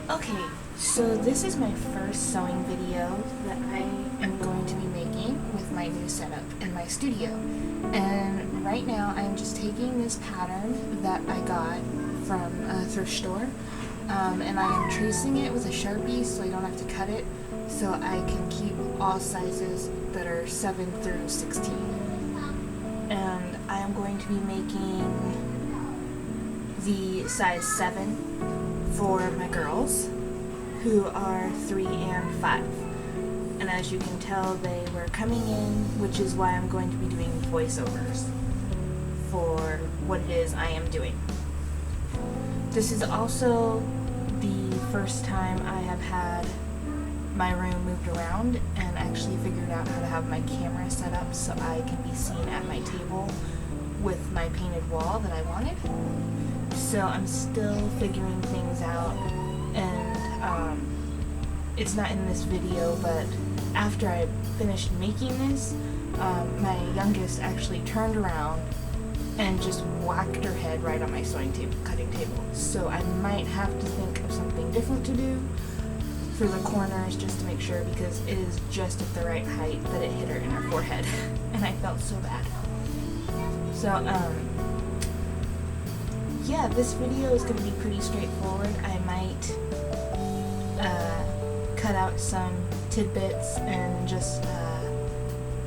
Okay, so this is my first sewing video that I am going to be making with my new setup in my studio. And right now I'm just taking this pattern that I got from a thrift store, and I am tracing it with a Sharpie so I don't have to cut it, so I can keep all sizes that are 7 through 16. And I am going to be making the size 7 for my girls, who are 3 and 5. And as you can tell, they were coming in, which is why I'm going to be doing voiceovers for what it is I am doing. This is also the first time I have had my room moved around and actually figured out how to have my camera set up so I can be seen at my table with my painted wall that I wanted. So I'm still figuring things out, and it's not in this video, but after I finished making this, my youngest actually turned around and just whacked her head right on my sewing table, cutting table. So I might have to think of something different to do for the corners just to make sure, because it is just at the right height that it hit her in her forehead, and I felt so bad. So, yeah, this video is going to be pretty straightforward. I might cut out some tidbits and just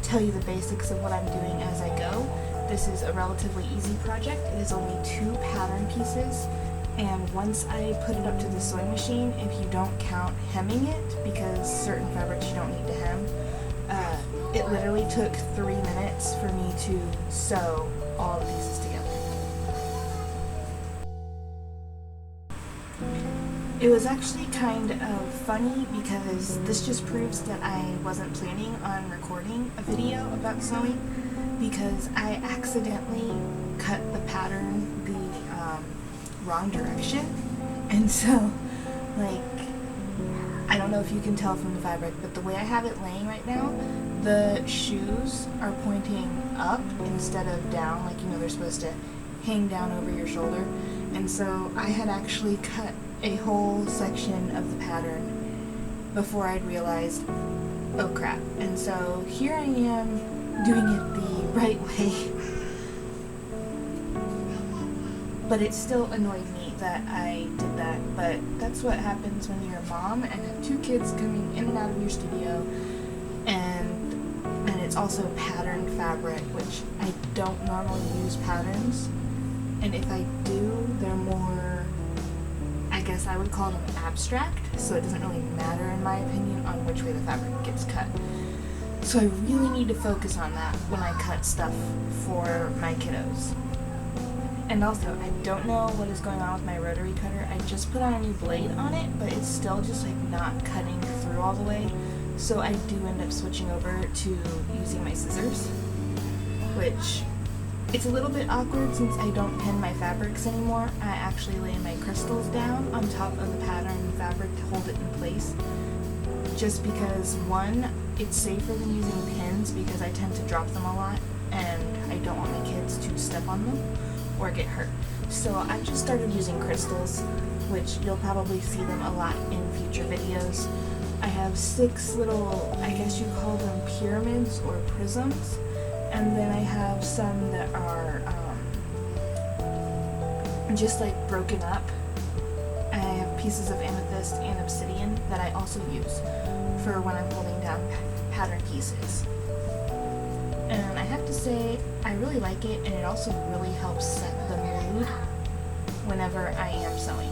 tell you the basics of what I'm doing as I go. This is a relatively easy project. It is only 2 pattern pieces, and once I put it up to the sewing machine, if you don't count hemming it, because certain fabrics you don't need to hem, it literally took 3 minutes for me to sew all the pieces together. It was actually kind of funny because this just proves that I wasn't planning on recording a video about sewing, because I accidentally cut the pattern the wrong direction. And so, like, I don't know if you can tell from the fabric, but the way I have it laying right now, the shoes are pointing up instead of down, like, you know, they're supposed to hang down over your shoulder. And so I had actually cut a whole section of the pattern before I'd realized, oh crap. And so here I am doing it the right way. But it still annoyed me that I did that. But that's what happens when you're a mom and have 2 kids coming in and out of your studio, and it's also patterned fabric, which I don't normally use patterns. And if I do, they're more, I guess I would call them abstract, so it doesn't really matter in my opinion on which way the fabric gets cut. So I really need to focus on that when I cut stuff for my kiddos. And also, I don't know what is going on with my rotary cutter. I just put on a new blade on it, but it's still just like not cutting through all the way. So I do end up switching over to using my scissors, which it's a little bit awkward since I don't pin my fabrics anymore. I actually lay my crystals down on top of the pattern fabric to hold it in place. Just because, one, it's safer than using pins because I tend to drop them a lot and I don't want my kids to step on them or get hurt. So I just started using crystals, which you'll probably see them a lot in future videos. I have 6 little, I guess you call them pyramids or prisms. And then I have some that are just like broken up. I have pieces of amethyst and obsidian that I also use for when I'm holding down pattern pieces. And I have to say, I really like it, and it also really helps set the mood whenever I am sewing.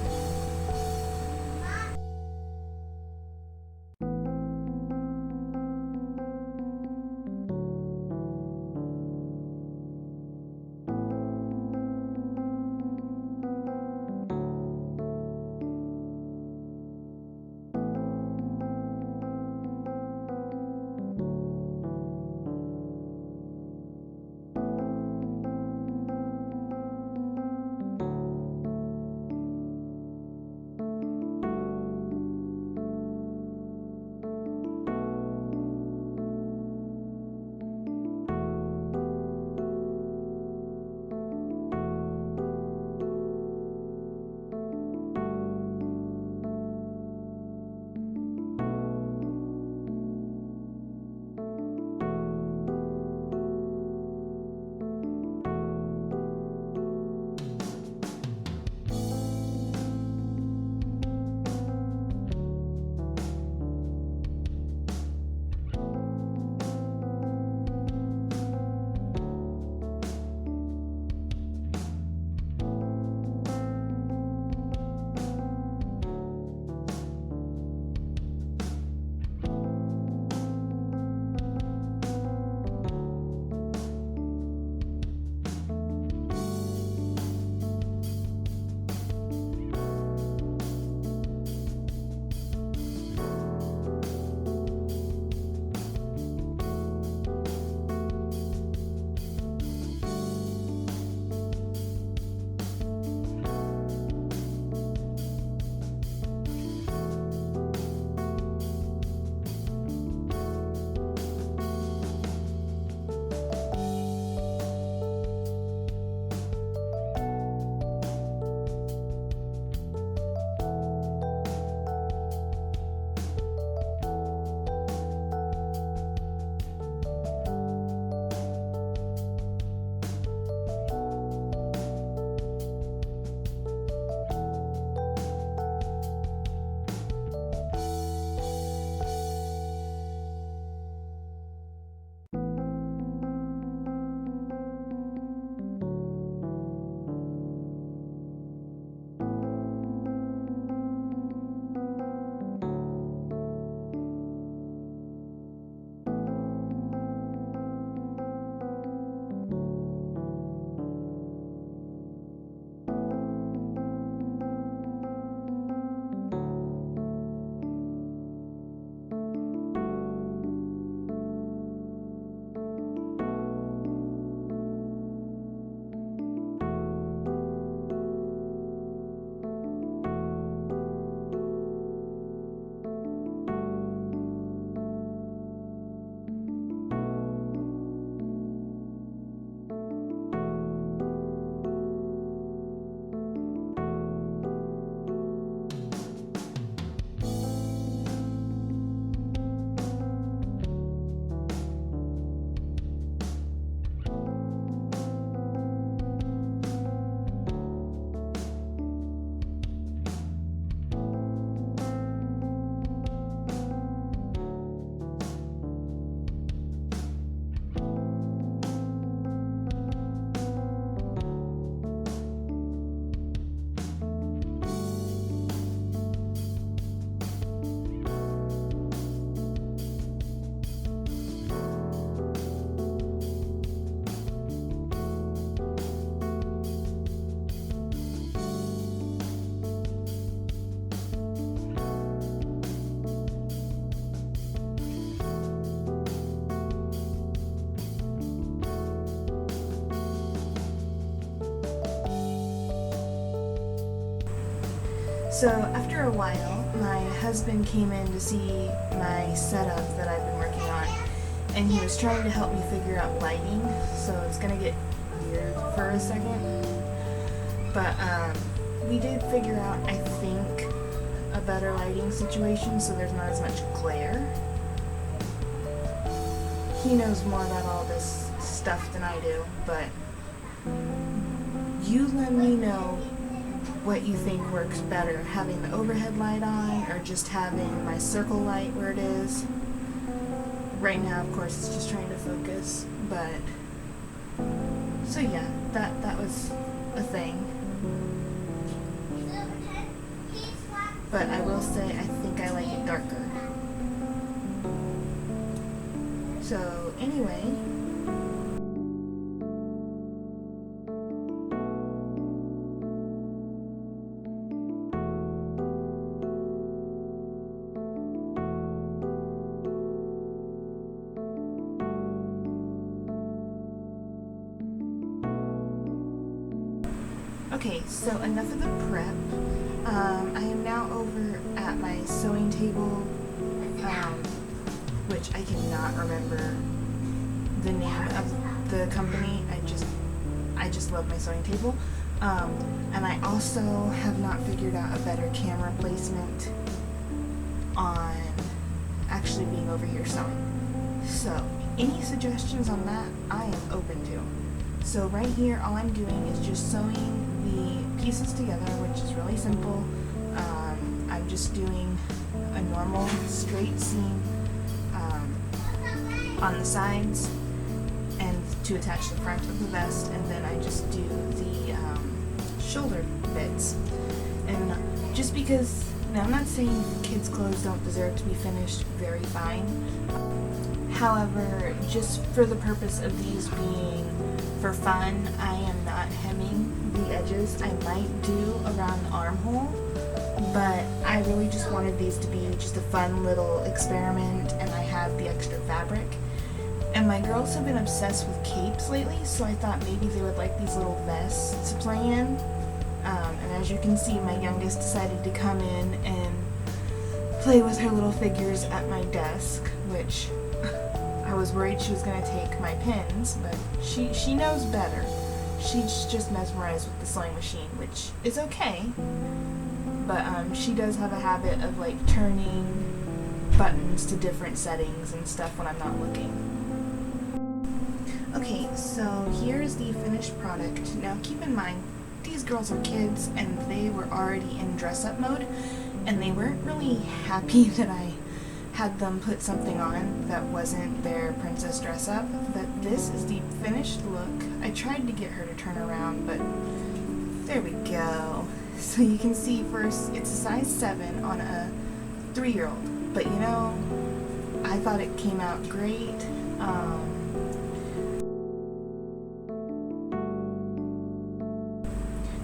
So after a while, my husband came in to see my setup that I've been working on, and he was trying to help me figure out lighting, so it's gonna get weird for a second. But we did figure out, I think, a better lighting situation so there's not as much glare. He knows more about all this stuff than I do, but you let me know what you think works better, having the overhead light on or just having my circle light where it is. Right now, of course, it's just trying to focus, but so yeah, that was a thing. But I will say I think I like it darker. So anyway, okay, so enough of the prep. I am now over at my sewing table, which I cannot remember the name of the company. I just love my sewing table. And I also have not figured out a better camera placement on actually being over here sewing. So any suggestions on that, I am open to. So right here, all I'm doing is just sewing the pieces together, which is really simple. I'm just doing a normal straight seam on the sides and to attach the front of the vest, and then I just do the shoulder bits. And just because, now I'm not saying kids' clothes don't deserve to be finished very fine. However, just for the purpose of these being for fun, I am not hemming the edges. I might do around the armhole, but I really just wanted these to be just a fun little experiment, and I have the extra fabric. And my girls have been obsessed with capes lately, so I thought maybe they would like these little vests to play in. And as you can see, my youngest decided to come in and play with her little figures at my desk, which I was worried she was going to take my pins, but she knows better. She's just mesmerized with the sewing machine, which is okay. But she does have a habit of like turning buttons to different settings and stuff when I'm not looking. Okay, so here's the finished product. Now keep in mind, these girls are kids and they were already in dress-up mode, and they weren't really happy that I had them put something on that wasn't their princess dress-up. But this is the finished look. I tried to get her to turn around, but there we go. So you can see first, it's a size 7 on a 3-year-old. But you know, I thought it came out great.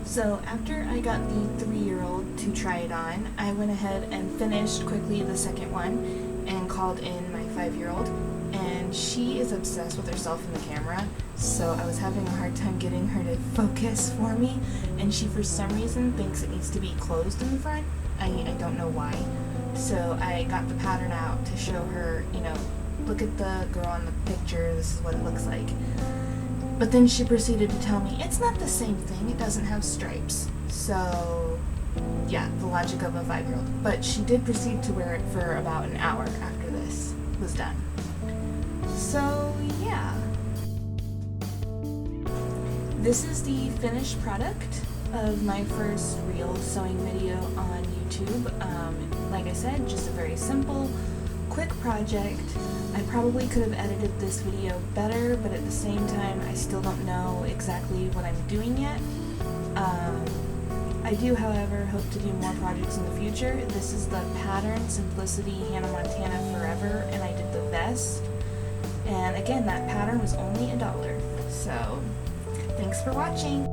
So after I got the 3-year-old to try it on, I went ahead and finished quickly the second one and called in my 5-year-old. And she is obsessed with herself in the camera, so I was having a hard time getting her to focus for me, and she for some reason thinks it needs to be closed in the front. I don't know why. So I got the pattern out to show her, you know, look at the girl in the picture, this is what it looks like. But then she proceeded to tell me, it's not the same thing, it doesn't have stripes. So, yeah, the logic of a 5-year-old. But she did proceed to wear it for about an hour after this was done. So, yeah. This is the finished product of my first real sewing video on YouTube. Like I said, just a very simple, quick project. I probably could have edited this video better, but at the same time, I still don't know exactly what I'm doing yet. I do, however, hope to do more projects in the future. This is the pattern Simplicity Hannah Montana Forever, and I did the vest. And again, that pattern was only $1. So, thanks for watching.